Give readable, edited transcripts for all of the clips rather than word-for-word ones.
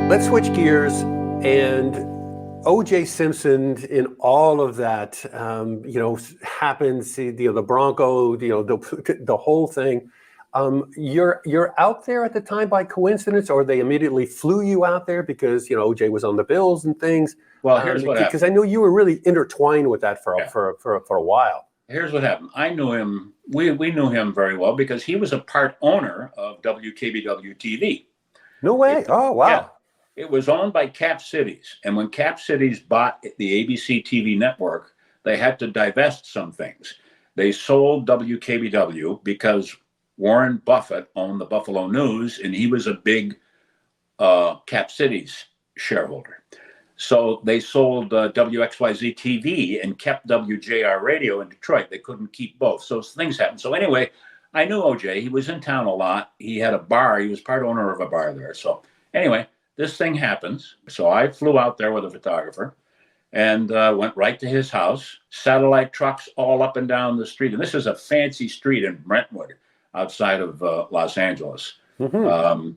Let's switch gears and O.J. Simpson in all of that, happens. The Bronco, the whole thing. You're out there at the time by coincidence, or they immediately flew you out there because O.J. was on the Bills and things. Well, here's what happened. Because I know you were really intertwined with that for Yeah. for a while. Here's what happened. I knew him. We knew him very well because he was a part owner of WKBW TV. No way. Oh, wow. Yeah. It was owned by Cap Cities. And when Cap Cities bought the ABC TV network, they had to divest some things. They sold WKBW because Warren Buffett owned the Buffalo News, and he was a big Cap Cities shareholder. So they sold WXYZ TV and kept WJR Radio in Detroit. They couldn't keep both. So things happened. So anyway, I knew OJ. He was in town a lot. He had a bar. He was part owner of a bar there. So anyway, this thing happens. So I flew out there with a photographer and went right to his house. Satellite trucks all up and down the street. And this is a fancy street in Brentwood outside of Los Angeles. Mm-hmm.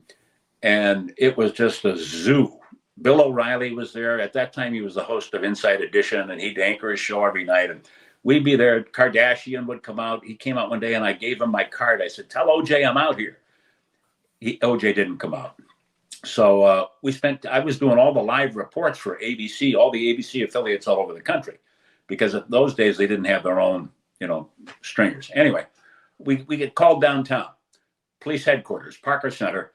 And it was just a zoo. Bill O'Reilly was there. At that time, he was the host of Inside Edition, and he'd anchor his show every night. And we'd be there. Kardashian would come out. He came out one day, and I gave him my card. I said, "Tell OJ I'm out here." OJ didn't come out. So I was doing all the live reports for ABC, all the ABC affiliates all over the country, because in those days, they didn't have their own, stringers. Anyway, we get called downtown, police headquarters, Parker Center.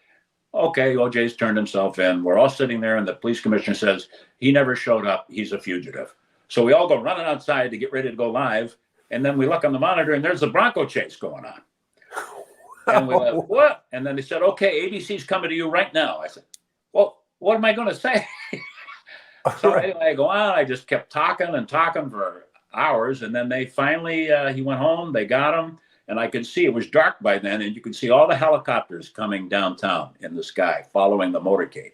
Okay, OJ's turned himself in. We're all sitting there, and the police commissioner says, he never showed up. He's a fugitive. So we all go running outside to get ready to go live. And then we look on the monitor, and there's a Bronco chase going on. And we're like, what? And then they said, okay, ABC's coming to you right now. I said, well, what am I going to say? So anyway, I go on. I just kept talking for hours. And then they finally, he went home. They got him. And I could see, it was dark by then, and you could see all the helicopters coming downtown in the sky, following the motorcade.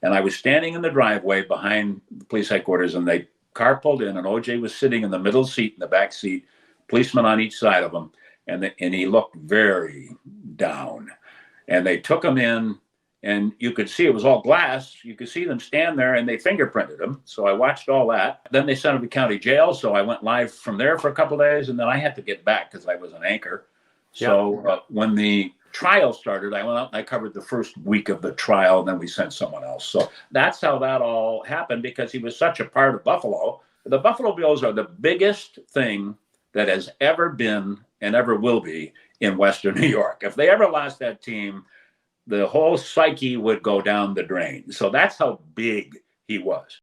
And I was standing in the driveway behind the police headquarters, and the car pulled in, and OJ was sitting in the middle seat, in the back seat, policemen on each side of him, and he looked very down. And they took him in, and you could see it was all glass. You could see them stand there, and they fingerprinted him. So I watched all that. Then they sent him to county jail. So I went live from there for a couple of days, and then I had to get back because I was an anchor. So when the trial started, I went out and I covered the first week of the trial, and then we sent someone else. So that's how that all happened, because he was such a part of Buffalo. The Buffalo Bills are the biggest thing that has ever been and ever will be in Western New York. If they ever lost that team, the whole psyche would go down the drain. So that's how big he was.